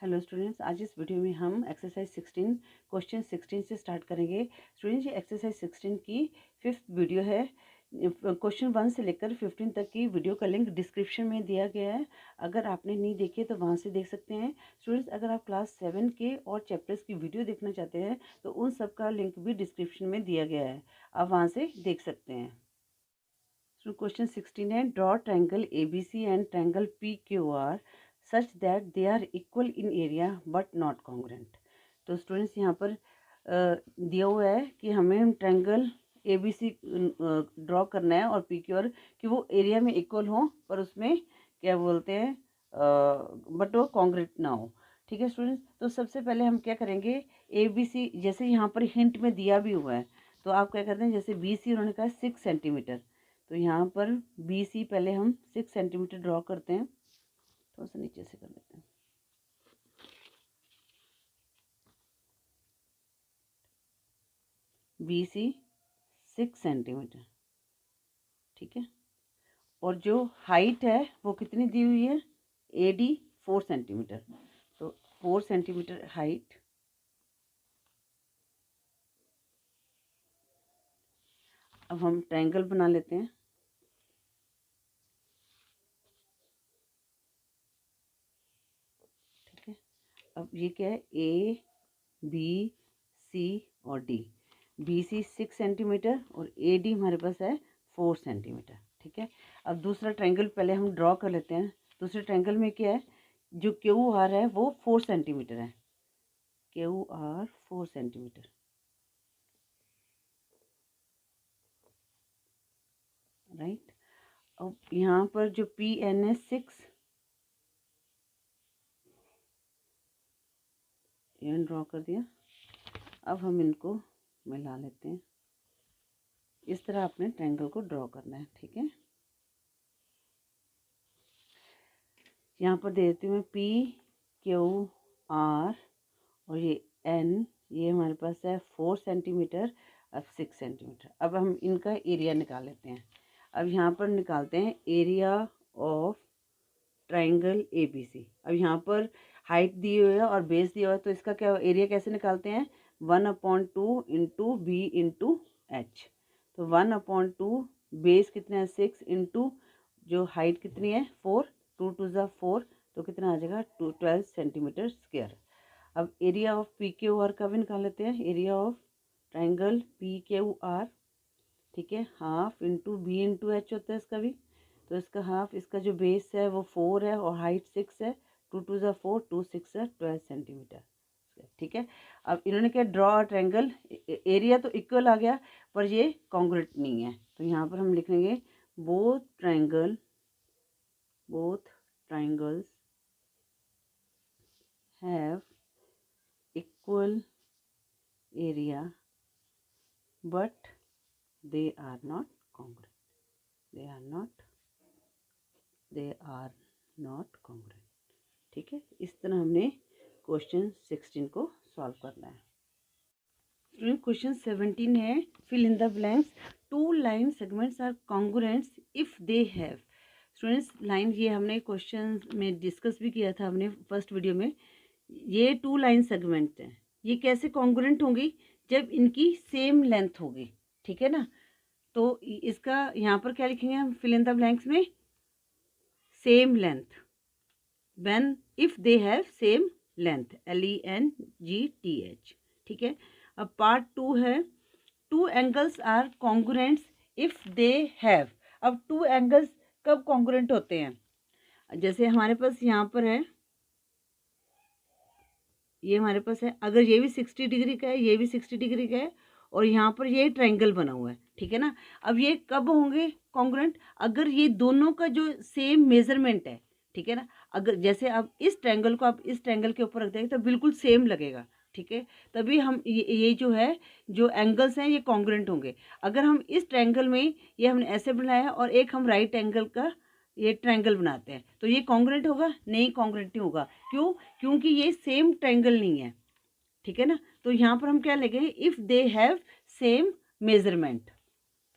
Hello students, आज इस video में हम एक्सरसाइज 16 क्वेश्चन 16 से स्टार्ट करेंगे। स्टूडेंट्स, ये एक्सरसाइज 16 की 5th वीडियो है। क्वेश्चन 1 से लेकर 15 तक की वीडियो का लिंक डिस्क्रिप्शन में दिया गया है। अगर आपने नहीं देखी तो वहाँ से देख सकते हैं। स्टूडेंट्स, अगर आप क्लास 7 के और चैप्टर्स की वीडियो देखना चाहते हैं तो उन सब का लिंक भी डिस्क्रिप्शन में दिया गया है, आप वहाँ से देख सकते हैं। क्वेश्चन 16 है, draw triangle ABC and triangle PQR such that they are equal in area but not congruent. तो स्टूडेंट्स, यहाँ पर दिया हुआ है कि हमें ट्रायंगल ABC ड्रॉ करना है और PQR कि वो एरिया में इक्वल हो पर उसमें क्या बोलते हैं बट वो कॉन्ग्रुएंट ना हो। ठीक है स्टूडेंट्स, तो सबसे पहले हम क्या करेंगे, ABC जैसे यहाँ पर हिंट में दिया भी हुआ है तो आप क्या करते हैं, जैसे BC उन्होंने कहा 6 सेंटीमीटर, तो यहाँ पर BC पहले हम 6 सेंटीमीटर ड्रॉ करते हैं। थोड़ा सा नीचे से कर लेते हैं। BC 6 सेंटीमीटर, ठीक है। और जो हाइट है वो कितनी दी हुई है, AD 4 सेंटीमीटर, तो 4 सेंटीमीटर हाइट। अब हम ट्रायंगल बना लेते हैं। ठीक है, अब ये क्या है, ABC और D। BC 6 सेंटीमीटर और AD हमारे पास है 4 सेंटीमीटर। ठीक है, अब दूसरा ट्रायंगल पहले हम ड्रॉ कर लेते हैं। दूसरे ट्रायंगल में क्या है, जो QR है वो 4 सेंटीमीटर है, QR 4 सेंटीमीटर। राइट, अब यहाँ पर जो PN है 6, ये ड्रॉ कर दिया। अब हम इनको मिला लेते हैं। इस तरह अपने ट्रायंगल को ड्रॉ करना है। ठीक है, यहाँ पर दे देती हूँ मैं PQR और ये N, ये हमारे पास है 4 सेंटीमीटर, अब 6 सेंटीमीटर। अब हम इनका एरिया निकाल लेते हैं। अब यहाँ पर निकालते हैं एरिया ऑफ ट्रायंगल ABC। अब यहाँ पर हाइट दी हुई है और बेस दिया हुआ है, तो इसका क्या एरिया कैसे निकालते हैं, 1/2 इंटू B इंटू H। तो 1/2 बेस कितना है 6 इंटू जो हाइट कितनी है 4, 2 2 ज़ा 4, तो कितना आ जाएगा 12 सेंटीमीटर स्क्वायर। अब एरिया ऑफ PQR का भी निकाल लेते हैं। एरिया ऑफ ट्रायंगल PQR, ठीक है, half into B into H होता है इसका भी, तो इसका हाफ, इसका जो बेस है वो 4 है और हाइट 6 है, 2 2 ज़ा 4, 2 6 ज़ा 12 सेंटीमीटर। ठीक है, अब इन्होंने क्या ड्रॉ ट्रायंगल, एरिया तो इक्वल आ गया पर ये कॉन्ग्रुएंट नहीं है, तो यहाँ पर हम लिख लेंगे both triangles have equal area but they are not congruent. they are not congruent। ठीक है, इस तरह हमने क्वेश्चन 16 को सॉल्व करना है। स्टूडेंट, क्वेश्चन 17 है, fill in the blanks, 2 line segments are congruents if they have. Students, line ये हमने क्वेश्चन में डिस्कस भी किया था हमने फर्स्ट वीडियो में। ये 2 लाइन सेगमेंट हैं, ये कैसे कॉन्ग्रुएंट होंगी, जब इनकी सेम लेंथ होगी। ठीक है ना, तो इसका यहाँ पर क्या लिखेंगे हम फिल इन द ब्लैंक्स में, same length, when if they have same length, LENGTH। ठीक है, अब पार्ट 2 है, 2 angles are congruents if they have. अब 2 एंगल्स कब कॉन्ग्रुएंट होते हैं, जैसे हमारे पास यहाँ पर है, ये हमारे पास है, अगर ये भी 60 डिग्री का है, ये भी 60 डिग्री का है और यहाँ पर ये ट्रायंगल बना हुआ है। ठीक है ना, अब ये कब होंगे कॉन्ग्रुएंट, अगर ये दोनों का जो सेम मेजरमेंट है। ठीक है ना, अगर जैसे आप इस ट्रायंगल को आप इस ट्रायंगल के ऊपर रख देंगे तो बिल्कुल सेम लगेगा। ठीक है, तभी हम ये जो है, जो एंगल्स हैं ये कॉन्ग्रुएंट होंगे। अगर हम इस ट्रायंगल में ये हमने ऐसे बनाया और एक हम राइट एंगल का ये ट्रायंगल बनाते हैं, तो ये कॉन्ग्रुएंट होगा, नहीं कॉन्ग्रुएंट नहीं होगा। क्यों, क्योंकि ये सेम ट्रायंगल नहीं है। ठीक है ना, तो यहाँ पर हम क्या लिखेंगे, if they have same measurement,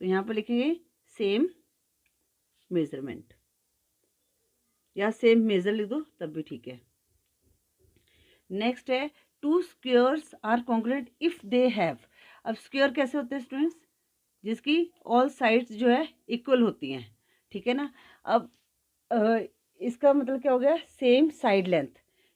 तो यहाँ पर लिखेंगे सेम मेजरमेंट या सेम मेजर लिख दो तब भी ठीक है। नेक्स्ट है two squares are congruent if they have. अब स्क्वेयर कैसे होते हैं स्टूडेंट्स, जिसकी ऑल साइड्स जो है इक्वल होती हैं, ठीक है ना। अब इसका मतलब क्या हो गया, सेम साइड लेंथ,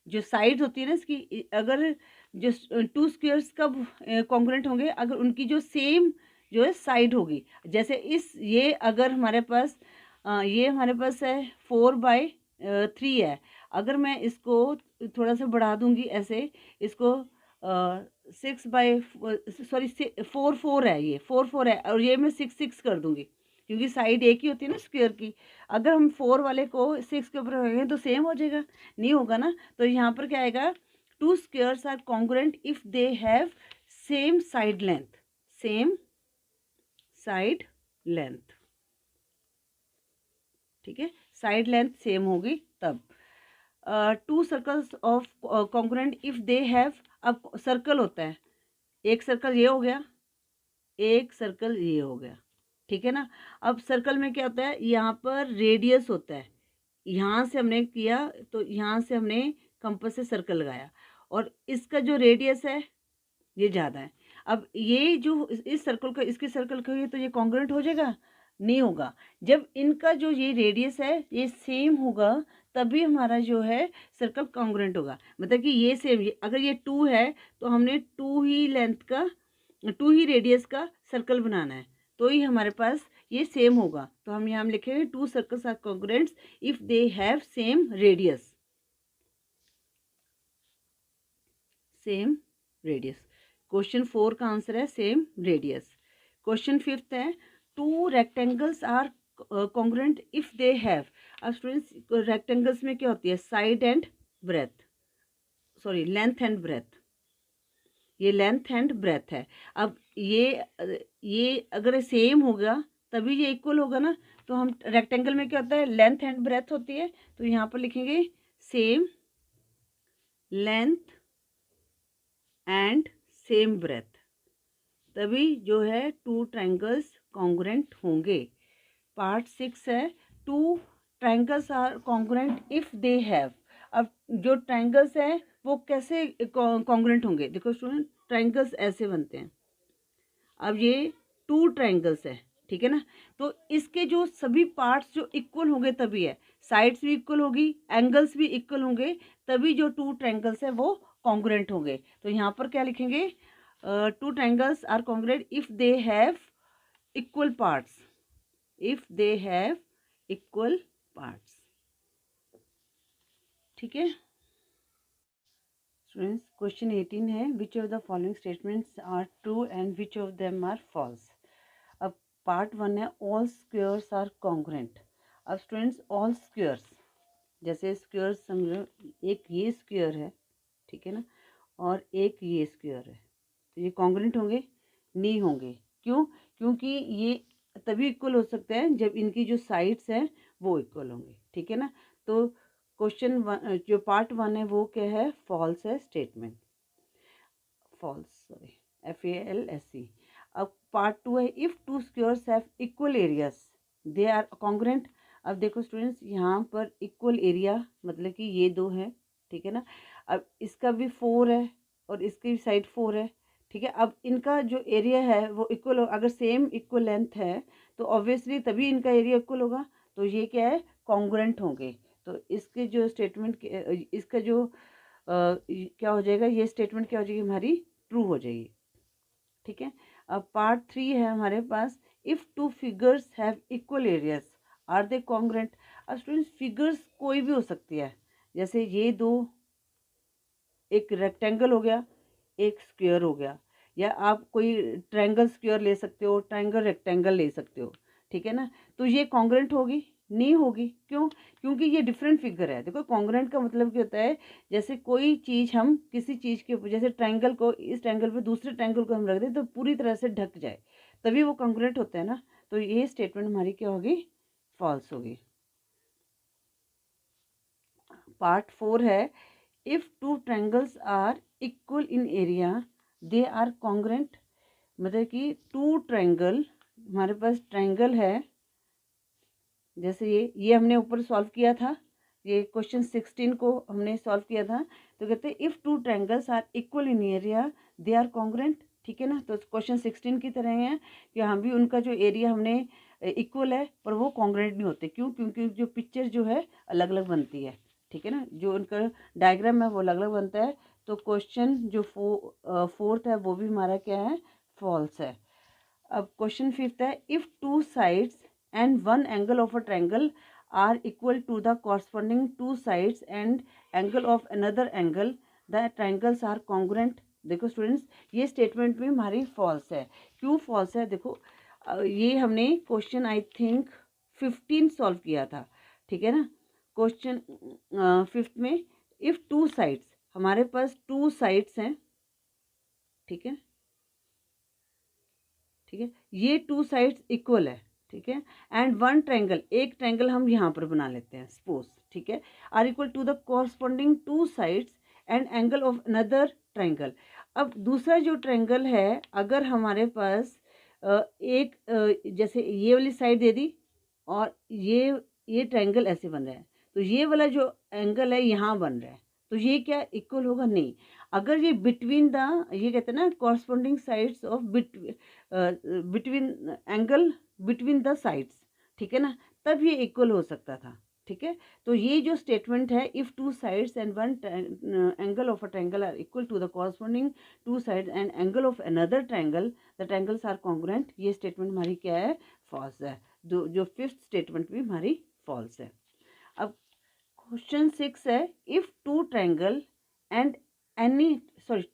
जो साइड्स होती है ना इसकी, अगर जो टू स्क्वेयर्स कब कॉन्ग्रुएंट होंगे, अगर उनकी जो सेम जो है साइड होगी। जैसे ये अगर हमारे पास ये हमारे पास है 4/3 है, अगर मैं इसको थोड़ा सा बढ़ा दूंगी ऐसे, इसको 4 है, ये 4 है और ये मैं 6 कर दूंगी, क्योंकि साइड एक ही होती है ना स्क्वायर की। अगर हम 4 वाले को 6 के ऊपर रखेंगे तो सेम हो जाएगा, नहीं होगा ना। तो यहाँ पर क्या आएगा, two squares are congruent if they have same side length, same side length, ठीक है, साइड लेंथ सेम होगी तब। Two circles of congruent if they have, अब सर्कल होता है, एक सर्कल ये हो गया, एक सर्कल ये हो गया, ठीक है ना। अब सर्कल में क्या होता है, यहाँ पर रेडियस होता है, यहाँ से हमने किया तो यहाँ से हमने कंपास से सर्कल लगाया और इसका जो रेडियस है ये ज़्यादा है। अब ये जो इस सर्कल का इसके सर्कल का, ये तो ये कॉन्ग्रुएंट हो जाएगा, नहीं होगा। जब इनका जो ये रेडियस है ये सेम होगा तभी हमारा जो है सर्कल कॉन्ग्रुएंट होगा। मतलब कि ये सेम, अगर ये 2 है तो हमने 2 ही लेंथ का, 2 ही रेडियस का सर्कल बनाना है, तो ही हमारे पास ये सेम होगा। तो हम यहाँ लिखेंगे two circles are congruent if they have same radius, same radius. Question 4 का आंसर है सेम रेडियस। क्वेश्चन 5 है two rectangles are congruent if they have. अब स्टूडेंट्स रेक्टेंगल्स में क्या होती है, side and breadth, sorry length and breadth, ये length and breadth है। अब ये अगर सेम होगा तभी ये इक्वल होगा ना। तो हम रेक्टेंगल में क्या होता है, लेंथ एंड ब्रेथ होती है, तो यहाँ पर लिखेंगे same length and same breadth, तभी जो है टू ट्रायंगल्स कॉन्ग्रुएंट होंगे। पार्ट 6 है two triangles are congruent if they have. अब जो ट्रायंगल्स हैं वो कैसे कॉन्ग्रुएंट होंगे, देखो स्टूडेंट ट्रायंगल्स ऐसे बनते हैं। अब ये 2 ट्रायंगल्स है, ठीक है ना, तो इसके जो सभी पार्ट्स जो इक्वल होंगे तभी है, साइड्स भी इक्वल होगी, एंगल्स भी इक्वल होंगे, तभी जो 2 ट्रायंगल्स है वो कॉन्ग्रुएंट होंगे। तो यहाँ पर क्या लिखेंगे, two triangles are congruent if they have equal parts, if they have equal parts, ठीक है स्टूडेंट्स। क्वेश्चन 18 है which of the following statements are true and which of them are false. अब पार्ट 1 है ऑल स्क्वेयर्स आर कॉन्ग्रुएंट। अब students all squares, जैसे squares समझो, एक ये स्क्वेयर है, ठीक है ना, और एक ये स्क्वेयर है, तो ये कॉन्ग्रुएंट होंगे, नहीं होंगे। क्यों, क्योंकि ये तभी इक्वल हो सकते हैं जब इनकी जो साइड्स हैं वो इक्वल होंगे, ठीक है ना। तो क्वेश्चन जो पार्ट 1 है वो क्या है, फॉल्स है स्टेटमेंट, फॉल्स, सॉरी FALSE। अब पार्ट 2 है if two squares have equal areas they are congruent. अब देखो स्टूडेंट्स यहाँ पर इक्वल एरिया मतलब कि ये 2 है, ठीक है ना। अब इसका भी 4 है और इसकी भी साइड 4 है, ठीक है। अब इनका जो एरिया है वो इक्वल हो, अगर सेम इक्वल लेंथ है तो ऑब्वियसली तभी इनका एरिया इक्वल होगा, तो ये क्या है, कॉन्ग्रुएंट होंगे। तो इसके जो स्टेटमेंट, इसका जो क्या हो जाएगा, ये स्टेटमेंट क्या हो जाएगी, हमारी ट्रू हो जाएगी, ठीक है। अब पार्ट 3 है हमारे पास if two figures have equal areas are they congruent. अब स्टूडेंट्स फिगर्स कोई भी हो सकती है, जैसे ये 2, एक रेक्टेंगल हो गया, एक स्क्वायर हो गया, या आप कोई ट्रायंगल स्क्वायर ले सकते हो, ट्रायंगल रेक्टेंगल ले सकते हो, ठीक है ना। तो ये कॉन्ग्रुएंट होगी, नहीं होगी। क्यों, क्योंकि ये डिफरेंट फिगर है। देखो कॉन्ग्रुएंट का मतलब क्या होता है, जैसे कोई चीज़ हम किसी चीज़ के ऊपर, जैसे ट्रायंगल को, इस ट्रायंगल पे दूसरे ट्रायंगल को हम रख दें तो पूरी तरह से ढक जाए, तभी वो कॉन्ग्रुएंट होता है ना। तो ये स्टेटमेंट हमारी क्या होगी, फॉल्स होगी। पार्ट 4 है if two triangles are equal in area they are congruent. मतलब कि 2 ट्रायंगल, हमारे पास ट्रायंगल है, जैसे ये हमने ऊपर सॉल्व किया था, ये क्वेश्चन 16 को हमने सॉल्व किया था। तो कहते हैं if two triangles are equal in area they are congruent, ठीक है ना। तो क्वेश्चन 16 की तरह है कि हाँ भी उनका जो एरिया हमने इक्वल है पर वो कॉन्ग्रुएंट नहीं होते। क्यों? क्योंकि जो पिक्चर जो है अलग अलग बनती है, ठीक है ना, जो उनका डायग्राम है वो अलग अलग बनता है। तो क्वेश्चन जो फोर्थ है वो भी हमारा क्या है, फॉल्स है। अब क्वेश्चन फिफ्थ है if two sides and one angle of a triangle are equal to the corresponding two sides and angle of another angle the triangles are congruent. देखो स्टूडेंट्स, ये स्टेटमेंट भी हमारी फॉल्स है। क्यों false है? देखो ये हमने क्वेश्चन आई थिंक 15 सॉल्व किया था, ठीक है ना। क्वेश्चन फिफ्थ में इफ़ टू साइड्स, हमारे पास टू साइड्स हैं, ठीक है, ठीक है, ये टू साइड्स इक्वल है, ठीक है, एंड वन ट्रायंगल, एक ट्रायंगल हम यहाँ पर बना लेते हैं सपोज, ठीक है, are equal to the corresponding two sides and angle of another triangle. अब दूसरा जो ट्रायंगल है, अगर हमारे पास एक जैसे ये वाली साइड दे दी और ये ट्रायंगल ऐसे बन रहा है, तो ये वाला जो एंगल है यहाँ बन रहा है, तो ये क्या इक्वल होगा? नहीं। अगर ये बिटवीन द, ये कहते हैं ना corresponding sides of between angle between the sides, ठीक है ना, तब ये इक्वल हो सकता था, ठीक है। तो ये जो स्टेटमेंट है if two sides and one angle of a triangle are equal to the corresponding two sides and angle of another triangle the triangles are congruent, ये स्टेटमेंट हमारी क्या है, फॉल्स है। जो फिफ्थ स्टेटमेंट भी हमारी फॉल्स है। अब क्वेश्चन 6 है if to triangle and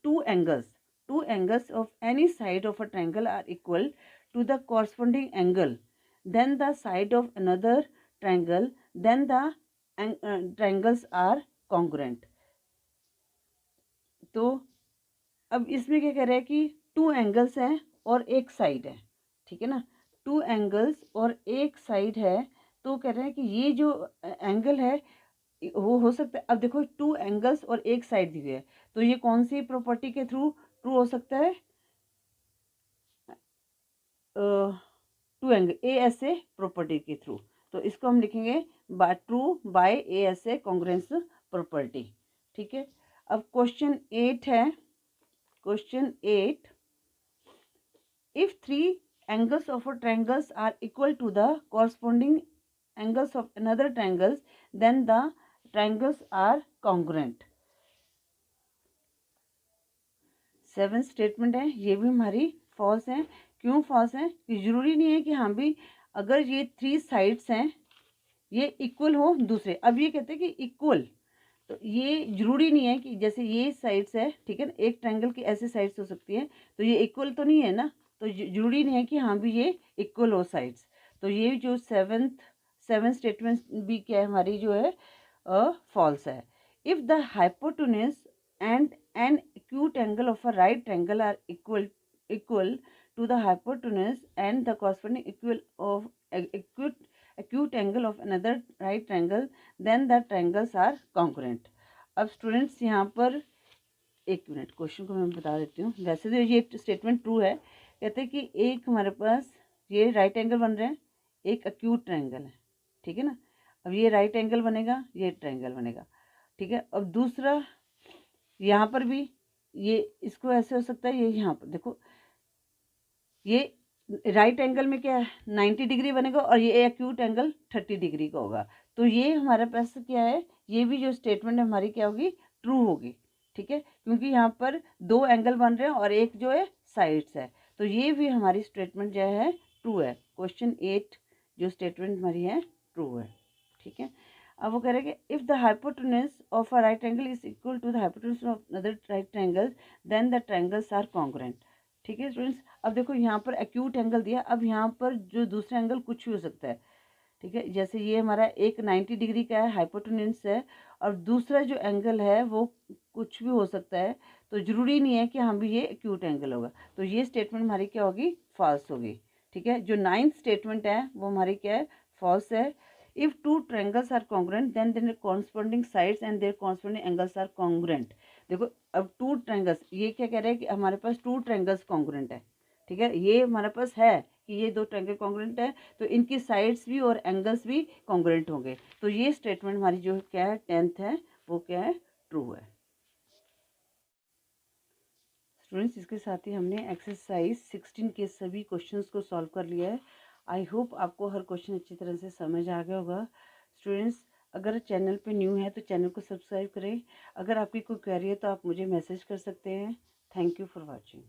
two angles of any side of a triangle are equal to the corresponding angle, then the side of another triangle, then the triangles are congruent। तो अब इसमें क्या कह रहा है कि टू एंगल्स हैं और एक साइड है, ठीक है ना, टू एंगल्स और एक साइड है। तो कह रहे हैं कि ये जो एंगल है वो हो सकता है। अब देखो टू एंगल्स और एक साइड दी हुई है, तो ये कौन सी प्रॉपर्टी के थ्रू ट्रू हो सकता है? Two angle A S A property के थ्रू। तो इसको हम लिखेंगे true by A S A congruence property, ठीक है। अब क्वेश्चन 8 है, question 8 if three angles of a triangles are equal to the corresponding angles of another triangles then the triangles are congruent. 7 statement है, ये भी हमारी फॉल्स है। क्यों फॉल्स है? कि जरूरी नहीं है कि हाँ भी अगर ये थ्री साइड्स हैं ये इक्वल हो दूसरे। अब ये कहते हैं कि इक्वल, तो ये जरूरी नहीं है कि जैसे ये साइड्स है, ठीक है ना, एक ट्रायंगल की ऐसे साइड्स हो सकती है, तो ये इक्वल तो नहीं है ना, तो जरूरी नहीं है कि हाँ भी ये इक्वल हो साइड्स। तो ये जो सेवन स्टेटमेंट भी क्या है हमारी जो है फॉल्स है। If the hypotenuse and an acute angle of a right triangle are equal to the hypotenuse and the corresponding acute angle of another right triangle, then the triangles are congruent। अब students यहाँ पर एक minute question को मैं बता देती हूँ। वैसे तो ये स्टेटमेंट ट्रू है, कहते हैं कि एक हमारे पास ये राइट एंगल बन रहे हैं, एक एक्यूट ट्रायंगल है, ठीक है ना। अब ये राइट एंगल बनेगा, ये ट्रायंगल बनेगा, ठीक है। अब दूसरा यहाँ पर भी ये इसको ऐसे हो सकता है, ये यहाँ पर देखो ये राइट एंगल में क्या है 90 डिग्री बनेगा और ये एक्यूट एंगल 30 डिग्री का होगा। तो ये हमारे पास क्या है, ये भी जो स्टेटमेंट है हमारी क्या होगी, ट्रू होगी, ठीक है, क्योंकि यहाँ पर दो एंगल बन रहे हैं और एक जो है साइड्स है, तो ये भी हमारी स्टेटमेंट जो है ट्रू है। क्वेश्चन 8 जो स्टेटमेंट हमारी है ट्रू है, ठीक है। अब वो कह रहे हैं कि if the hypotenuse of a right angle is equal to the hypotenuse of another right triangle then the triangles are congruent, ठीक है स्टूडेंट्स। अब देखो यहाँ पर एक्यूट एंगल दिया, अब यहाँ पर जो दूसरा एंगल कुछ भी हो सकता है, ठीक है। जैसे ये हमारा एक 90 डिग्री का है हाइपोटेन्यूज है और दूसरा जो एंगल है वो कुछ भी हो सकता है, तो ज़रूरी नहीं है कि हाँ भी ये एक्यूट एंगल होगा। तो ये स्टेटमेंट हमारी क्या होगी, फॉल्स होगी, ठीक है। जो 9th स्टेटमेंट है वो हमारी क्या है, फॉल्स है। If two triangles are congruent, then their corresponding sides and their corresponding angles are congruent। देखो अब टू ट्रायंगल्स, ये क्या कह रहे हैं कि हमारे पास टू ट्रायंगल्स कॉन्ग्रुएंट है, ठीक है, ये हमारे पास है कि ये दो ट्रायंगल कॉन्ग्रुएंट है तो इनकी साइड्स भी और एंगल्स भी कॉन्ग्रुएंट होंगे। तो ये स्टेटमेंट हमारी जो क्या है 10th है वो क्या है, ट्रू है। स्टूडेंट्स, इसके साथ ही हमने एक्सरसाइज 16 के सभी क्वेश्चंस को सॉल्व कर लिया है। आई होप आपको हर क्वेश्चन अच्छी तरह से समझ आ गया होगा। स्टूडेंट्स, अगर चैनल पे न्यू है तो चैनल को सब्सक्राइब करें। अगर आपकी कोई क्वेरी है तो आप मुझे मैसेज कर सकते हैं। Thank you for watching.